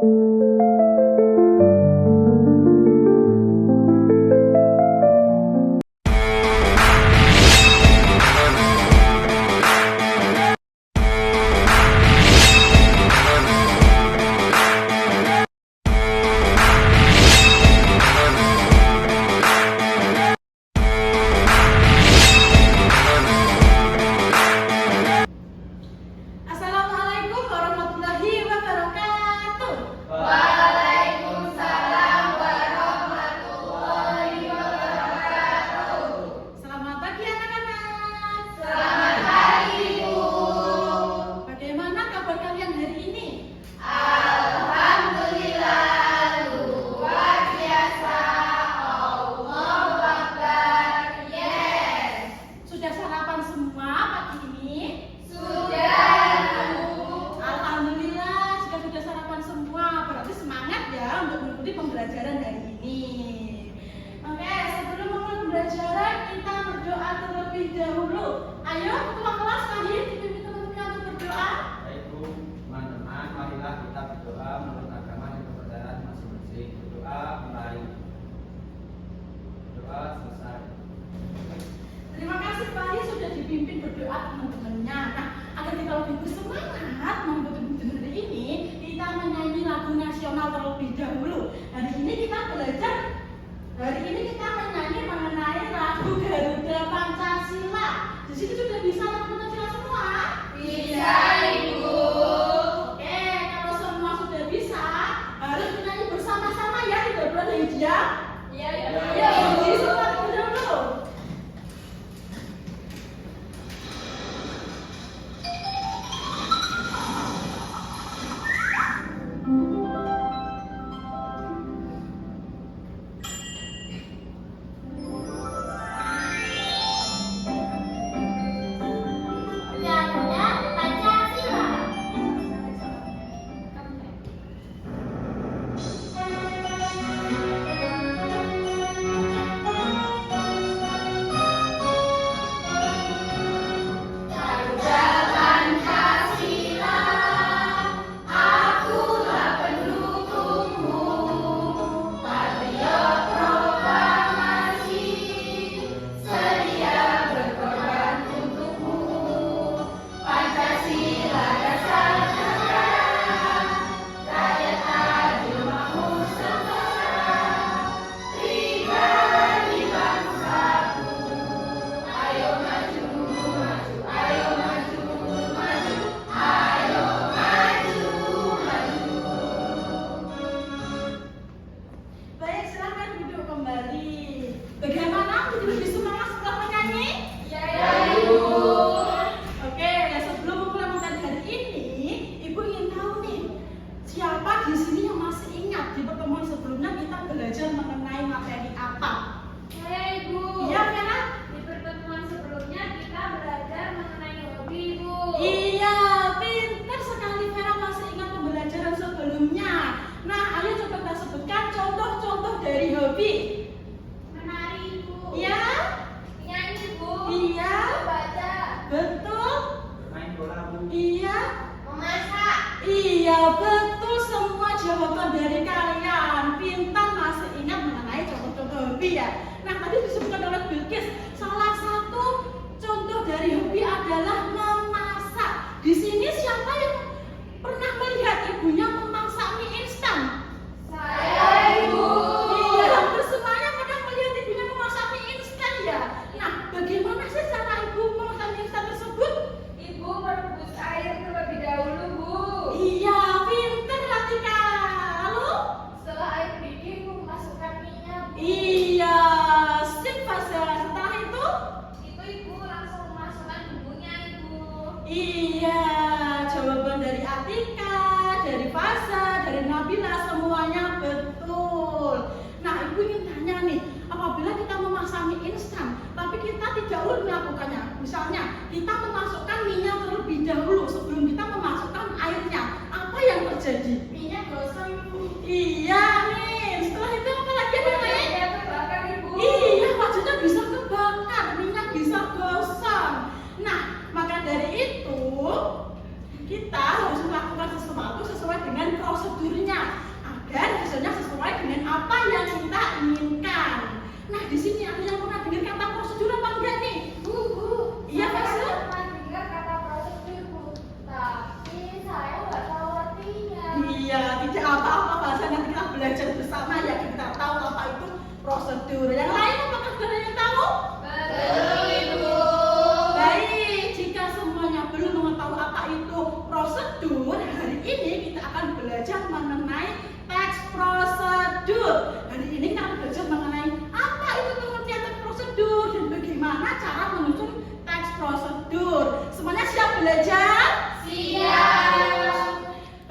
Assalamualaikum warahmatullahi wabarakatuh. Waalaikumsalam warahmatullahi wabarakatuh. Selamat pagi anak-anak. Selamat pagi, Bu. Bagaimana kabar kalian hari ini? Alhamdulillah, luar biasa. Allahu Akbar. Yes. Sudah sarapan semua pagi ini? Sudah, Bu. Alhamdulillah, sudah sarapan semua. Berarti semangat ya untuk mengikuti pembelajaran hari ini. Oke, sebelum memulai pembelajaran kita berdoa terlebih dahulu. Ayo, ketua kelas Wahid dipimpin teman-teman untuk berdoa. Baik Bu, teman-teman, marilah kita berdoa menurut agama dan kepercayaan masing-masing. Berdoa mulai. Berdoa selesai. Terima kasih Pak Wahid sudah dipimpin berdoa teman-temannya. Nah, agar kita lebih bersemangat mengikuti hari ini, kita menyanyi lagu nasional terlebih dahulu. Hari ini kita menyanyi mengenai lagu Garuda Pancasila. Di sini sudah bisa teman-teman Pancasila semua? Bisa, Ibu. Oke, kalau semua sudah bisa, harus menyanyi bersama-sama ya, tidak boleh ada yang diam. Iya, Ya, jadi semua terlebih dahulu. Garuda Pancasila. Garuda Pancasila, akulah pendukungmu, patriot proklamasi, sedia berkorban untukmu. Pancasila dasar negara, rakyat adil makmur sejahtera, pribadi bangsaku. Ayo maju, maju, ayo maju, maju, ayo maju, maju. Baik, silakan duduk kembali. Bagaimana? Lebih semangat setelah menyanyi? Ya, Ibu. Oke, sebelum memulai materi hari ini, Ibu ingin tahu nih, siapa di sini yang masih ingat di pertemuan sebelumnya kita belajar mengenai materi apa? Saya, Ibu. Iya, Vera? Di pertemuan sebelumnya kita belajar mengenai hobi, Bu. Iya, pintar sekali Vera masih ingat pembelajaran sebelumnya. Nah, ayo coba kita sebutkan contoh-contoh dari hobi. Menari, Bu. Iya? Nyanyi, Bu. Iya. Baca. Betul? Bermain bola Bu. Iya. Memasak. Iya, betul semua jawaban dari kalian. Pintar masih ingat mengenai contoh-contoh hobi ya. Nah, tadi disebutkan oleh Bilkis, salah satu contoh dari hobi adalah memasak. Di sini siapa yang pernah melihat ibunya memasak mie instan? Saya, Ibu. Iya, hampir semuanya pernah melihat ibunya memasak mie instan ya. Nah, bagaimana sih cara ibu memasak mie instan tersebut? Ibu merebus air terlebih dahulu, Bu. Iya, pintar Latika. Lalu? Setelah air mendidih, Bu masukkan minyak. Iya, sip Fasa. Setelah itu? Itu Ibu langsung memasukkan bumbunya, Ibu. Iya, jawaban dari Atika, dari Fasa, dari Nabila semuanya betul. Nah, ibu ingin tanya nih, apabila kita memasak mie instan, tapi kita tidak ulun melakukannya. Misalnya, kita memasukkan minyak terlebih dahulu sebelum kita memasukkan airnya. Apa yang terjadi? Minyak gosong, Ibu. Iya, nih. Setelah itu apa lagi yang lain? Minyak terbakar, Ibu. Iya, wajahnya bisa kebakar, minyak bisa gosong. Nah, maka dari itu kita harus melakukan sesuatu sesuai dengan prosedurnya. sini ada yang pernah dengar kata prosedur apa enggak nih? Bu, Iya, saya Faisal? pernah dengar kata prosedur, Bu. Tapi saya nggak tahu artinya. Iya, tidak apa-apa bahasa nanti kita belajar bersama ya, kita tahu apa itu prosedur. Yang lain apakah sudah ada yang tahu? Betul, Ibu. Baik, jika semuanya belum mengetahui apa itu prosedur, hari ini kita akan belajar mengenai teks prosedur. Hari ini kita akan belajar mengenai apa itu pengertian teks prosedur dan bagaimana cara menyusun teks prosedur. Semuanya siap belajar? Siap.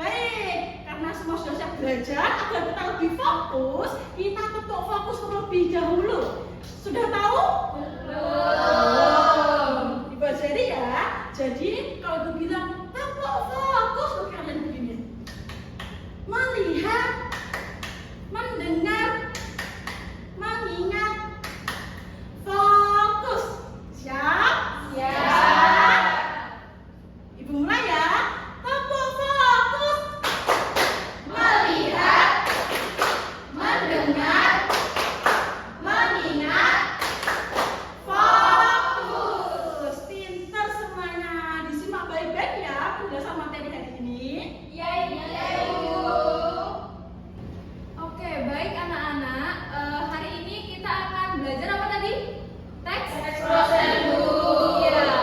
Baik, karena semua sudah siap belajar, agar kita lebih fokus, kita tutup fokus terlebih dahulu. Sudah tahu? Belum. Dipelajari ya. Jadi kalau aku bilang tutup fokus, tuh kalian begini. Melihat, mendengar, mengingat, fokus. Siap? Siap. Ibu mulai ya. Tutup fokus. Melihat, mendengar, mengingat, Fokus. Pintar semuanya. Disimak baik-baik ya penjelasan materi hari ini. Iya, Ibu. Oke, baik anak-anak. Hari ini kita akan belajar apa tadi? Teks prosedur. Iya.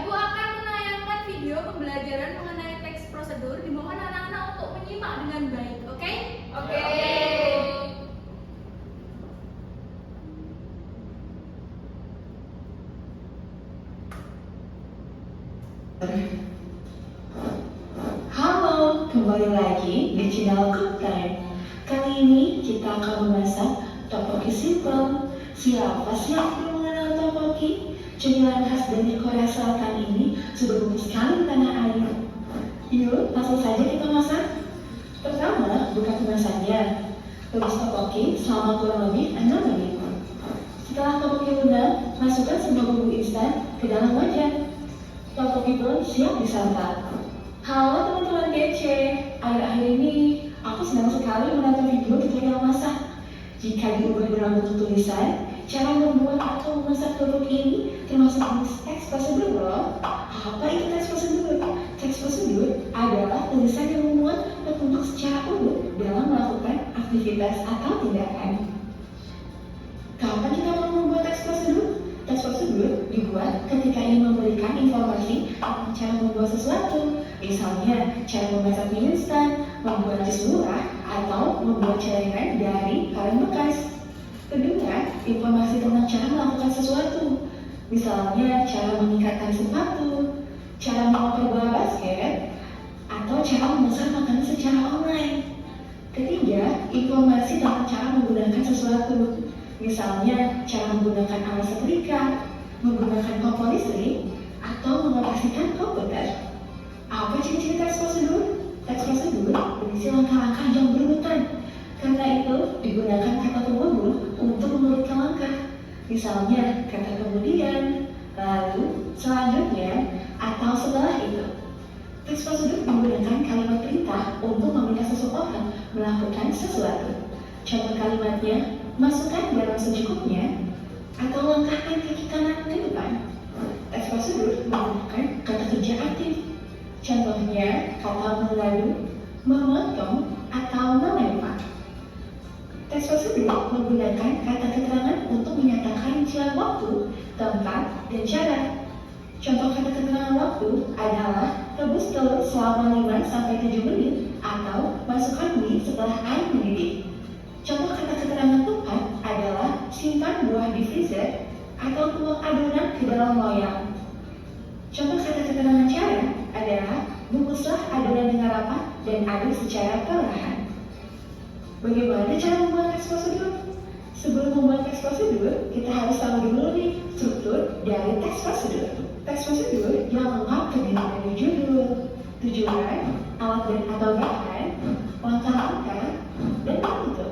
Ibu akan menayangkan video pembelajaran mengenai teks prosedur. Dimohon anak-anak untuk menyimak dengan baik, oke? Oke. Halo, kembali lagi di channel Good Time. Kali ini kita akan memasak tteokbokki simple. Siapa sih yang belum mengenal tteokbokki? Cemilan khas dari Korea Selatan ini sudah umum sekali di tanah air. Yuk, langsung saja kita masak. Pertama, buka kemasannya. Rebus tteokbokki selama kurang lebih 6 menit. Setelah tteokbokki lunak, masukkan semua bumbu instan ke dalam wajan. Tteokbokki pun siap disantap. Halo teman-teman kece, akhir-akhir ini aku senang sekali menonton video tutorial masak. Jika diubah berambut tulisan, cara membuat atau memasak tteokbokki ini termasuk jenis teks prosedur loh. Apa itu teks prosedur? Teks prosedur adalah tulisan yang memuat petunjuk secara urut dalam melakukan aktivitas atau tindakan. Kapan kita perlu membuat teks prosedur? Teks prosedur dibuat ketika ingin memberikan informasi tentang cara membuat sesuatu, misalnya cara memasak mie instan, membuat jus murah, atau membuat celengan dari kaleng bekas. Kedua, informasi tentang cara melakukan sesuatu, misalnya cara mengikatkan sepatu, cara mengoper bola basket, atau cara memesan makanan secara online. Ketiga, informasi tentang cara menggunakan sesuatu, misalnya cara menggunakan alat setrika, menggunakan kompor listrik, atau mengoperasikan komputer. Apa ciri-ciri teks prosedur? Teks prosedur berisi langkah-langkah yang berurutan. Karena itu digunakan kata penghubung untuk mengurutkan langkah. Misalnya kata kemudian, lalu, selanjutnya, atau setelah itu. Teks prosedur menggunakan kalimat perintah untuk meminta seseorang melakukan sesuatu. Contoh kalimatnya, masukkan garam secukupnya, atau langkahkan kaki kanan ke depan. Teks prosedur menggunakan kata kerja aktif. Contohnya, kata mengadu, memotong, atau melempar. Teks prosedur menggunakan kata keterangan untuk menyatakan rincian waktu, tempat, dan cara. Contoh kata keterangan waktu adalah rebus telur selama 5-7 menit atau masukkan mie setelah air mendidih. Contoh kata keterangan tempat adalah simpan buah di freezer atau tuang adonan ke dalam loyang. Contoh kata keterangan cara adalah bungkuslah adonan dengan rapat dan aduk secara perlahan. Bagaimana cara membuat teks prosedur? Sebelum membuat teks prosedur, kita harus tahu dulu nih struktur dari teks prosedur. Teks prosedur yang lengkap terdiri dari judul, tujuan, alat dan atau bahan, langkah-langkah, dan penutup.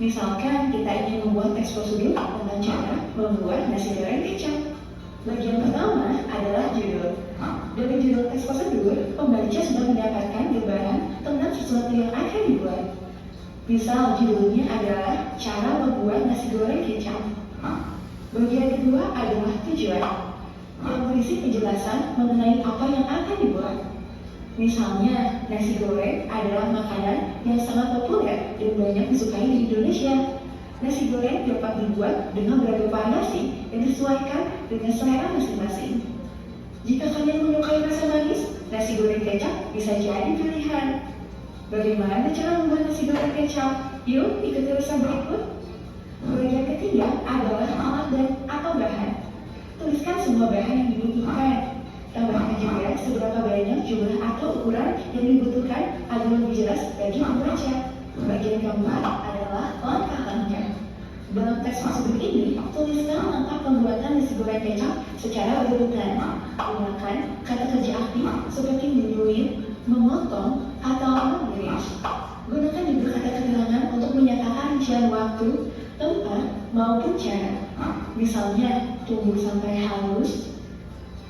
Misalkan kita ingin membuat teks prosedur tentang cara membuat nasi goreng kecap. Bagian pertama adalah judul. Dari judul teks prosedur, pembaca sudah mendapatkan gambaran tentang sesuatu yang akan dibuat. Misal judulnya adalah cara membuat nasi goreng kecap. Bagian kedua adalah tujuan, yang berisi penjelasan mengenai apa yang akan dibuat. Misalnya, nasi goreng adalah makanan yang sangat populer dan banyak disukai di Indonesia. Nasi goreng dapat dibuat dengan beragam bahan nasi yang disesuaikan dengan selera masing-masing. Jika kalian menyukai rasa manis, nasi goreng kecap bisa jadi pilihan. Bagaimana cara membuat nasi goreng kecap? Yuk ikuti resep berikut. Bagian ketiga adalah alat dan atau bahan. Tuliskan semua bahan yang dibutuhkan. Tambahkan juga seberapa banyak jumlah atau ukuran yang dibutuhkan agar lebih jelas bagi pembaca. Bagian keempat adalah langkah-langkah. Dalam teks tersebut ini, tuliskan langkah pembuatan nasi goreng kecap secara berurutan. Gunakan kata kerja aktif seperti menyuit, memotong, atau mengiris. Gunakan juga kata keterangan untuk menyatakan rincian waktu, tempat, maupun cara. Misalnya, tunggu sampai halus,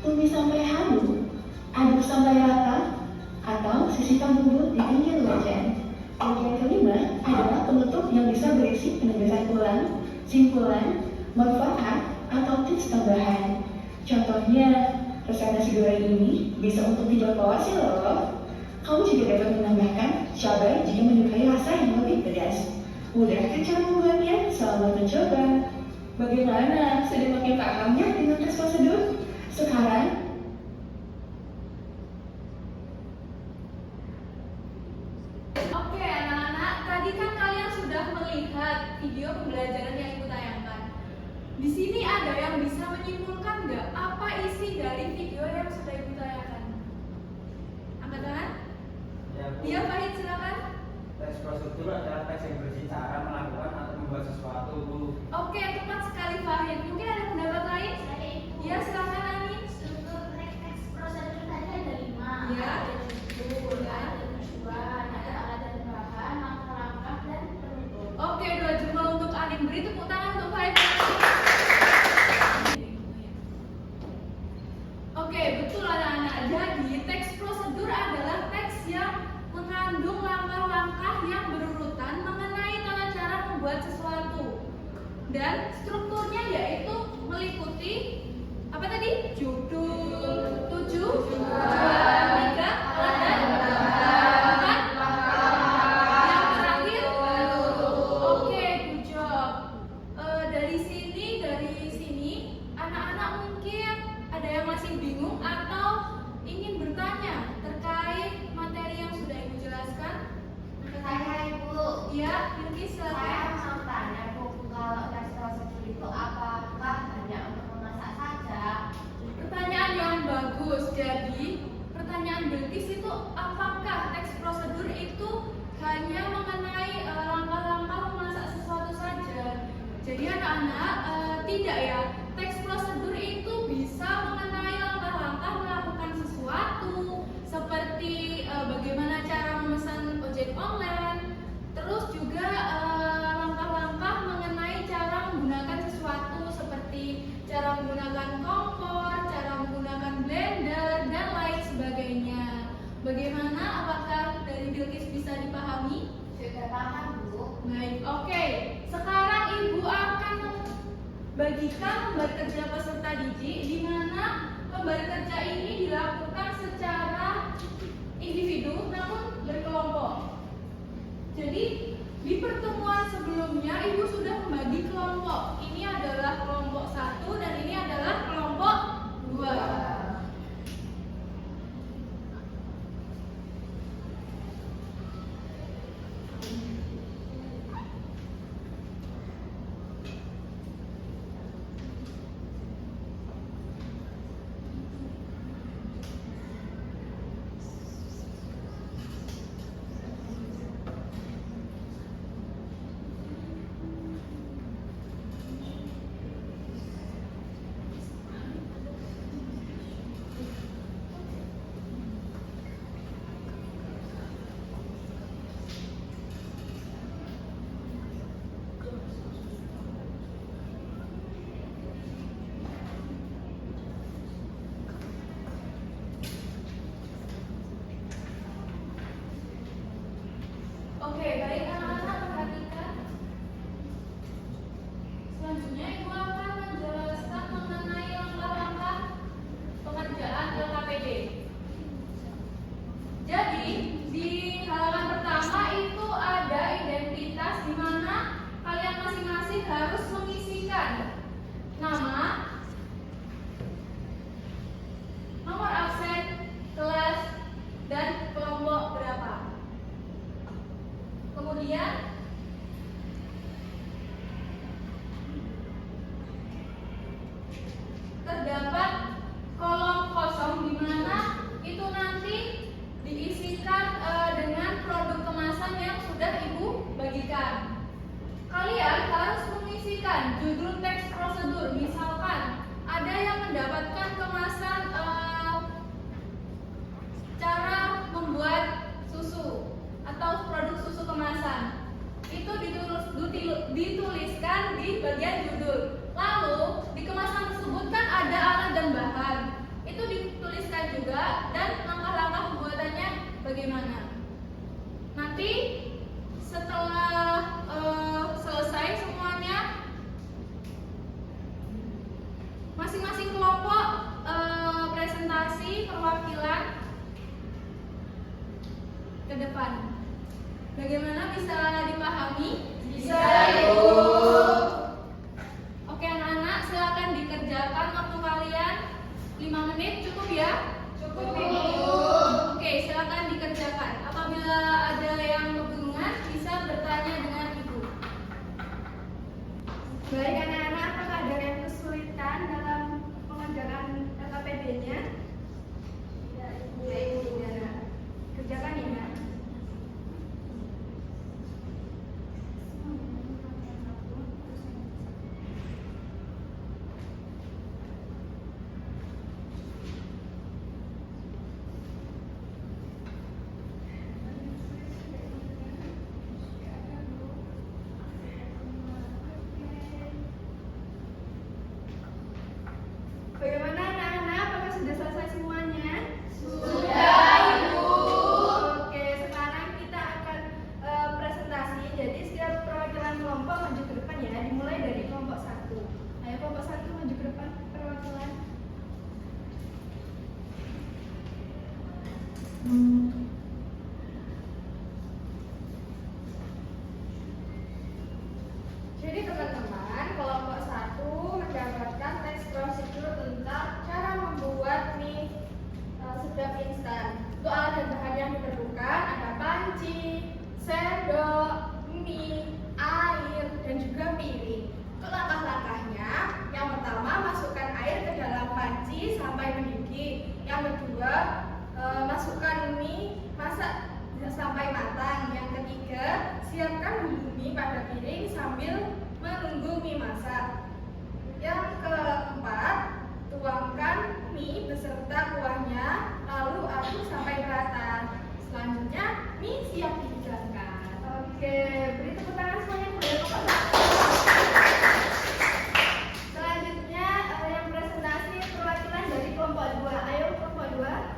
tumis sampai halus, aduk sampai rata, atau sisihkan bumbu di pinggir wajan. Bagian kelima adalah penutup yang bisa berisi penegasan ulang, simpulan, manfaat, atau tips tambahan. Contohnya, resep nasi goreng ini bisa untuk dijual porsi loh. Kamu juga dapat menambahkan cabai jika menyukai rasa yang lebih pedas. Mudah kan cara membuatnya? Selamat mencoba. Bagaimana? Sudah makin pahamnya dengan tes prosedur? Sekarang, Oke anak-anak, tadi kan kalian sudah melihat video pembelajaran yang Ibu tayangkan. Di sini ada yang bisa menyimpulkan nggak apa isi dari video yang sudah Ibu tayangkan? Angkat tangan. Ya, Bu. Iya, Fahid, silakan. Teks prosedur adalah teks yang berisi cara melakukan atau membuat sesuatu, Bu. Oke, tepat sekali Fahid. Mungkin ada pendapat lain? Iya, silakan Ani. Struktur teks prosedur tadi ada 5. Ya. Ada judul, ada tujuan, ada alat dan bahan, langkah-langkah, dan penutup. Oke, 2 jumpa untuk Ani. Beri tepuk tangan untuk Fahid. Oke, betul anak-anak. Jadi, teks prosedur adalah teks yang mengandung langkah-langkah yang berurutan mengenai tata cara membuat sesuatu. Dan strukturnya yaitu meliputi apa tadi? Judul, tujuan, 3, alat dan bahan, yang terakhir oke, good job. Dari sini anak-anak mungkin ada yang masih bingung atau ingin bertanya terkait materi yang sudah Ibu jelaskan. Saya Ibu, Ya, Bilkis saya silakan. mau tanya Bu, kalau teks prosedur itu apakah hanya untuk memasak saja? Pertanyaan yang bagus. Jadi, pertanyaan Bilkis itu apakah teks prosedur itu hanya mengenai langkah-langkah memasak sesuatu saja? Jadi anak-anak tidak ya. Teks prosedur itu bisa mengenai langkah-langkah melakukan sesuatu seperti bagaimana cara memesan ojek online. Terus juga langkah-langkah mengenai cara menggunakan sesuatu seperti cara menggunakan kompor, cara menggunakan blender, dan lain sebagainya. Bagaimana? Apakah dari Bilkis bisa dipahami? Sudah paham Bu? Baik, oke. Sekarang Ibu akan bagikan lembar kerja peserta didik, di mana lembar kerja ini dilakukan secara individu namun berkelompok. Jadi di pertemuan sebelumnya Ibu sudah membagi kelompok. Ini adalah kelompok 1 dan ini adalah kelompok 2. nama, nomor absen, kelas, dan kelompok berapa. Kemudian terdapat kolom kosong di mana itu nanti diisikan dengan produk kemasan yang sudah Ibu bagikan. Kalian harus mengisikan judul teks prosedur. Misalkan ada yang mendapatkan kemasan cara membuat susu atau produk susu kemasan, itu dituliskan di bagian judul. Lalu di kemasan tersebut kan ada alat dan bahan, itu dituliskan juga dan langkah-langkah pembuatannya bagaimana. Nanti setelah selesai semuanya, masing-masing kelompok presentasi perwakilan ke depan. Bagaimana, bisa dipahami? Bisa, Ibu. Oke anak-anak, silakan dikerjakan waktu kalian 5 menit, cukup ya? Cukup, Ibu. Oke, silakan dikerjakan. Apabila ada yang kebingungan, bisa bertanya dengan Ibu. Baik anak-anak, apakah ada yang kesulitan dalam mengerjakan LKPD-nya? Baik, Ibu. Kerjakan ya. Bagaimana anak-anak? Apakah sudah selesai semuanya? Sudah, Ibu. Oke, sekarang kita akan presentasi. Jadi setiap perwakilan kelompok maju ke depan ya. Dimulai dari kelompok 1. Ayo kelompok 1 maju ke depan perwakilan. Jadi teman-teman, kelompok 1 mendapatkan teks prosedur tentang cara membuat mie sedap instan. Untuk alat dan bahan yang diperlukan ada panci, sendok, mie, air, dan juga piring. Untuk langkah-langkahnya, yang pertama masukkan air ke dalam panci sampai mendidih. Yang kedua, masukkan mie, masak sampai matang. Yang ketiga, siapkan bumbu mie pada piring sambil menunggu mie masak. Yang keempat, tuangkan mie beserta kuahnya, lalu aduk sampai merata. Selanjutnya, mie siap dihidangkan. Oke, beri tepuk tangan semuanya kepada kelompok 1. Selanjutnya, yang presentasi perwakilan dari kelompok 2. Ayo kelompok 2.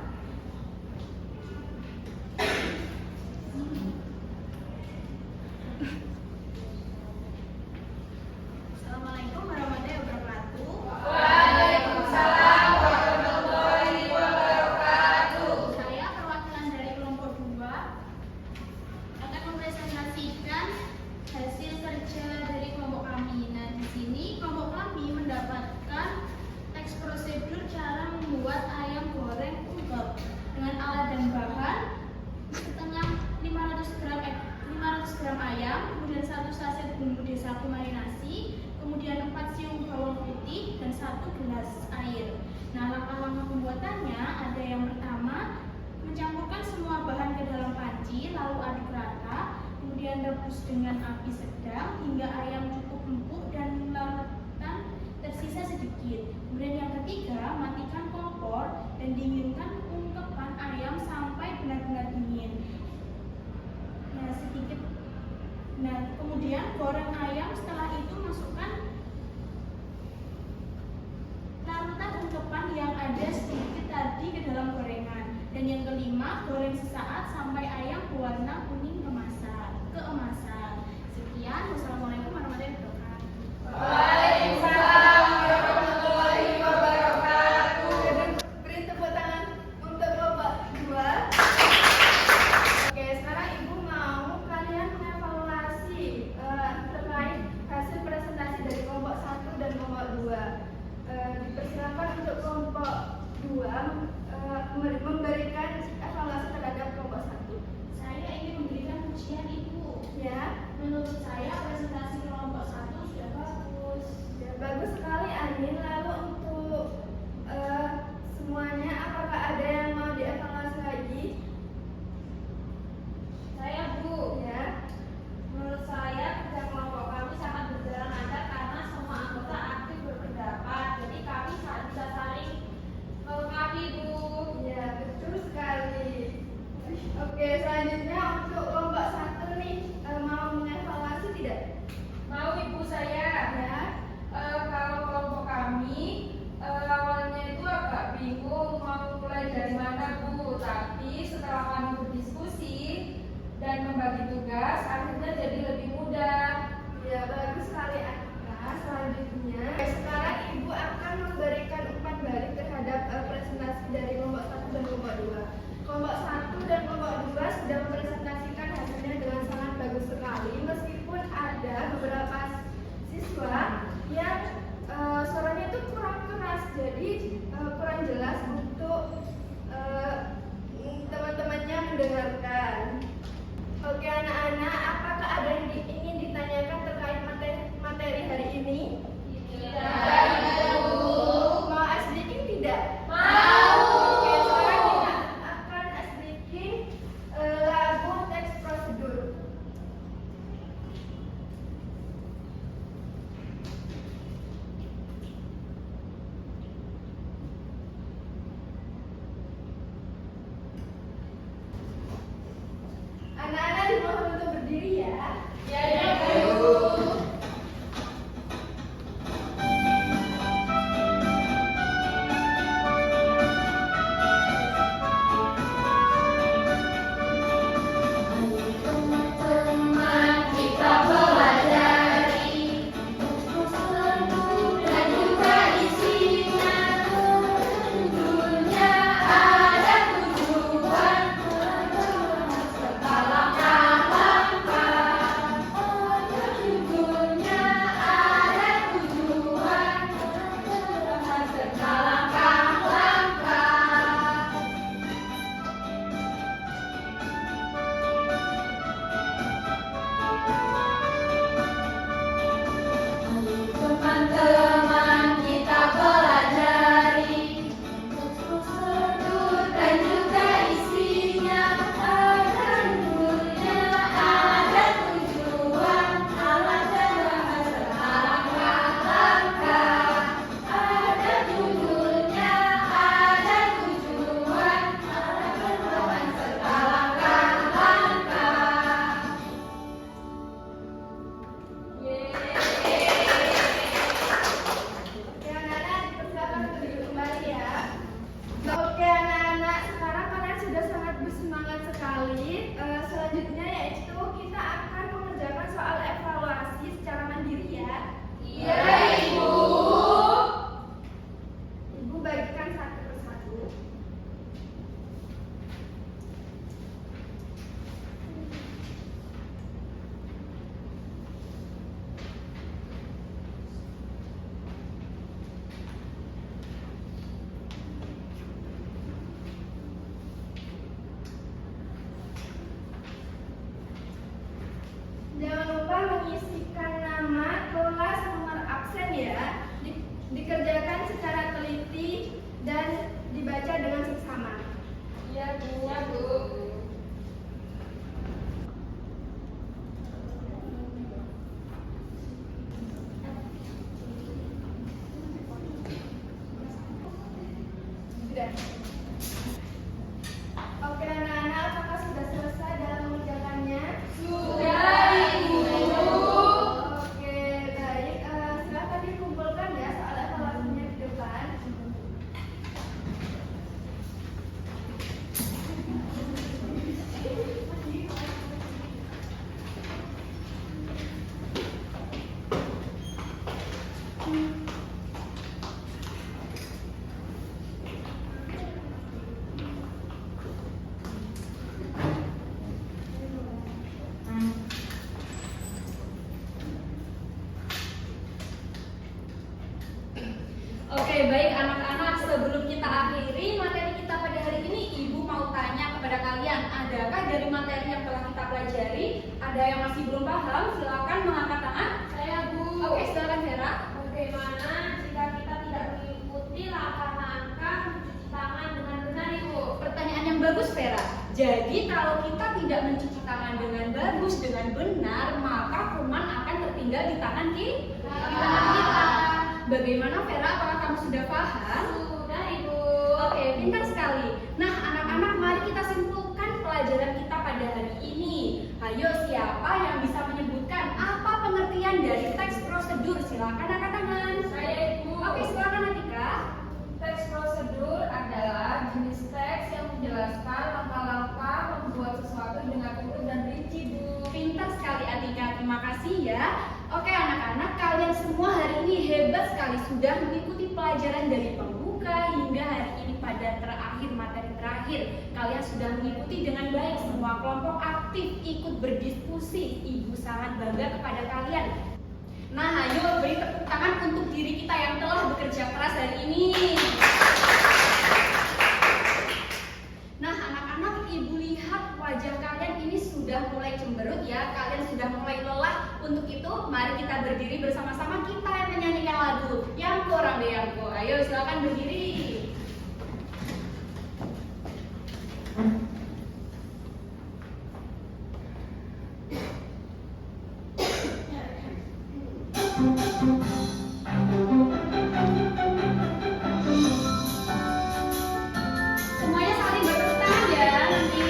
Assalamualaikum warahmatullahi wabarakatuh. Waalaikumsalam warahmatullahi wabarakatuh. Saya perwakilan dari kelompok 2 akan mempresentasikan hasil kerja dari kelompok kami. Nah, di sini kelompok kami mendapatkan teks prosedur cara membuat ayam goreng ungkep dengan alat dan bahan setengah 500 gram ayam, kemudian 1 saset bumbu desaku marinasi, kemudian 4 siung bawang putih dan 1 gelas air. Nah, langkah-langkah pembuatannya ada yang pertama, mencampurkan semua bahan ke dalam panci, lalu aduk rata, kemudian rebus dengan api sedang hingga ayam cukup empuk dan larutan tersisa sedikit. Kemudian yang ketiga, matikan kompor dan dinginkan ungkepan ayam sampai benar-benar dingin. Nah, kemudian goreng ayam, setelah itu masukkan larutan ungkepan yang ada sedikit tadi ke dalam gorengan. Dan yang kelima, goreng sesaat sampai ayam berwarna kuning keemasan. Sekian, wassalamualaikum warahmatullahi wabarakatuh. Waalaikumsalam warahmatullahi wabarakatuh. Beri tepuk tangan untuk kelompok 2. Oke, sekarang Ibu mau kalian mengevaluasi terkait hasil presentasi dari kelompok 1 dan kelompok 2. Menurut saya presentasi kelompok 1 sudah bagus. Ya, bagus sekali Anin. Lalu untuk semuanya, apakah ada yang mau dievaluasi lagi? Saya Bu, Ya. menurut saya kerja kelompok kami sangat berjalan lancar karena semua anggota aktif berpendapat. Jadi kami bisa saling melengkapi Bu. Ya, betul sekali. Oke, selanjutnya untuk kelompok 1 nih, mau mengevaluasi tidak? Mau Ibu saya? Ya. Kalau kelompok kami awalnya itu agak bingung mau mulai dari mana Bu. Tapi setelah kami berdiskusi dan membagi tugas, akhirnya jadi lebih mudah. Ya, bagus sekali Anika. Selanjutnya, sekarang Ibu akan memberikan umpan balik terhadap presentasi dari kelompok 1 dan kelompok 2. Kelompok 1 dan kelompok 2 sudah mempresentasikan hasilnya dengan sangat bagus sekali, meskipun ada beberapa siswa yang suaranya itu kurang keras, jadi kurang jelas untuk teman-temannya mendengarkan. Oke anak-anak, apakah ada yang ingin ditanyakan terkait materi hari ini? Tidak, Bu. Mau ice breaking tidak? Mau. Oke, sekarang kita akan ice breaking lagu teks prosedur. Anak-anak dimohon untuk berdiri ya. Ya, Bu. Teman kita pelajari dan juga isinya. Tentunya ada tujuan serta langkah-langkah. Tentunya ada tujuan serta langkah-langkah. Teman-teman kita pelajari dan juga isinya. Tentunya ada tujuan, alat dan bahan serta langkah-langkah. Ada judulnya, ada tujuan, alat dan bahan serta langkah-langkah. Oke anak-anak, dipersilakan untuk duduk kembali ya. Oke anak-anak, sekarang kalian sudah sangat bersemangat sekali. Selanjutnya yaitu kita akan mengerjakan soal evaluasi secara mandiri ya. Iya, Ibu. Ibu bagikan satu persatu. Jangan lupa mengisikan nama, kelas, nomor absen ya. Dikerjakan secara teliti dan dibaca dengan seksama. Iya, Bu. Iya, Bu. Sudah. Oke anak-anak, apakah sudah selesai dalam mengerjakannya? Sudah, Ibu. Oke, baik. Silakan dikumpulkan ya soal evaluasinya di depan. Oke, baik anak-anak, sebelum kita akhiri materi kita pada hari ini, Ibu mau tanya kepada kalian, adakah dari materi yang telah kita pelajari pelajari. Ada yang masih belum paham, silakan mengangkat tangan. Saya Bu. Oke, silakan Vera. Bagaimana jika kita tidak mengikuti langkah-langkah mencuci tangan dengan benar, Ibu? Pertanyaan yang bagus, Vera. Jadi kalau kita tidak mencuci tangan dengan bagus, dengan benar, maka kuman akan tertinggal di tangan kita. Bagaimana, Vera? Apakah kamu sudah paham? Sudah, Ibu. Oke, pintar sekali. Nah, anak-anak, mari kita simpulkan pelajaran kita pada hari ini. Ayo, siapa yang bisa menyebutkan apa pengertian dari teks prosedur? Silakan angkat tangan. Saya, Ibu. Oke, silakan Atika. Teks prosedur adalah jenis teks yang menjelaskan langkah-langkah membuat sesuatu dengan urut dan rinci, Bu. Pintar sekali Atika, terima kasih ya. Oke anak-anak, kalian semua hari ini hebat sekali sudah mengikuti pelajaran dari pembuka hingga hari ini pada materi terakhir. Kalian sudah mengikuti dengan baik, semua kelompok aktif ikut berdiskusi. Ibu sangat bangga kepada kalian. Nah, ayo beri tepuk tangan untuk diri kita yang telah bekerja keras hari ini. Nah, anak-anak, ibu lihat wajah kalian ini sudah mulai cemberut ya. Kalian sudah mulai lelah. Untuk itu, mari kita berdiri bersama-sama, kita yang menyanyikan lagu Yangko Rambe Yangko. Ayo, silakan berdiri. Semuanya saling bertepuk tangan ya nanti.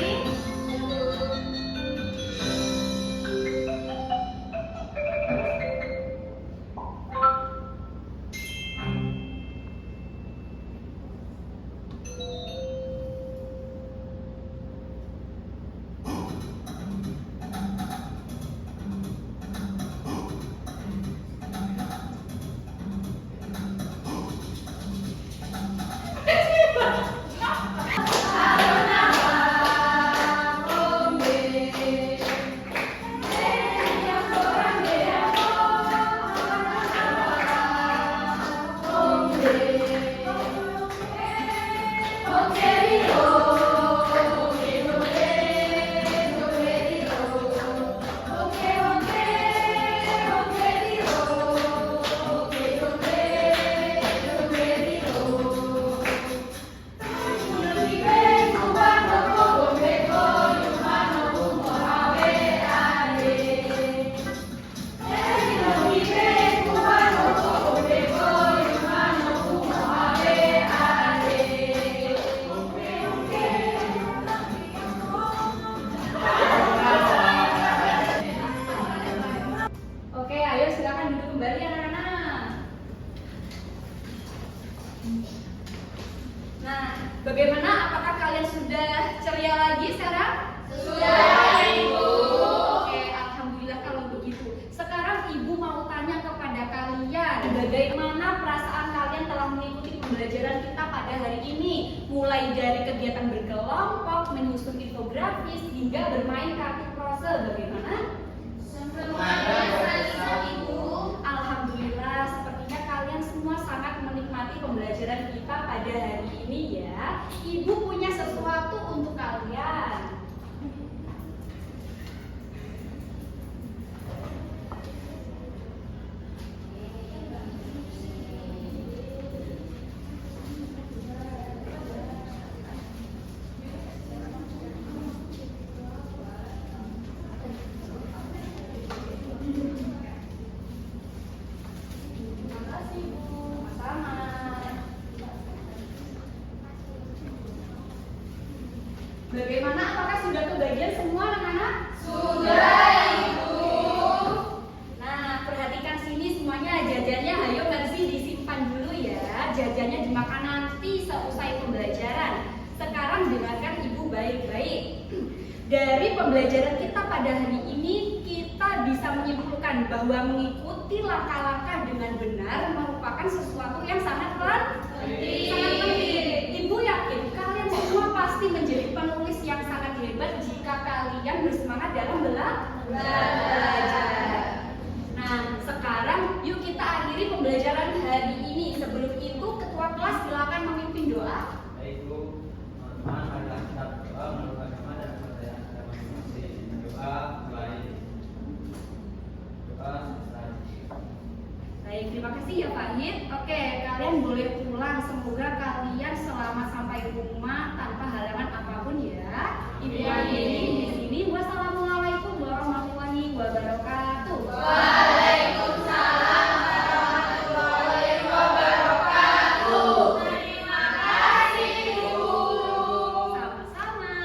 Oke, ayo silakan duduk kembali anak-anak. Nah, bagaimana? Apakah kalian sudah ceria lagi sekarang? Sudah, Ibu. Oke, alhamdulillah kalau begitu. Sekarang Ibu mau tanya kepada kalian, bagaimana perasaan kalian telah mengikuti pembelajaran kita pada hari ini? Mulai dari kegiatan berkelompok, menyusun infografis, hingga bermain kartu prose. Bagaimana? Semuanya senang, Ibu. Alhamdulillah, sepertinya kalian semua sangat menikmati pembelajaran kita pada hari ini ya. Ibu punya sesuatu untuk kalian. Terima kasih Bu, sama-sama. Bagaimana? Apakah sudah kebagian semua anak-anak? Sudah, Ibu. Nah, perhatikan sini semuanya, jajannya hayo Mercy disimpan dulu ya. Jajannya dimakan nanti seusai pembelajaran. Sekarang dengarkan Ibu baik-baik. Dari pembelajaran kita pada hari ini, kita bisa menyimpulkan bahwa mengikuti langkah-langkah dengan benar merupakan sesuatu yang sangat penting. Ibu yakin kalian semua pasti menjadi penulis yang sangat hebat jika kalian bersemangat dalam belajar. Nah, sekarang yuk kita akhiri pembelajaran hari ini. Sebelum itu, ketua kelas silakan memimpin doa. Baik Bu, teman-teman, marilah kita berdoa menurut agama dan kepercayaan agama masing-masing. Doa terima kasih ya Pak Hid. Oke, kalian boleh pulang. Semoga kalian selamat sampai rumah tanpa halangan apapun ya. Ibu akhiri di sini. Wassalamualaikum warahmatullahi wabarakatuh. Waalaikumsalam warahmatullahi wabarakatuh. Terima kasih, Bu. Sama-sama.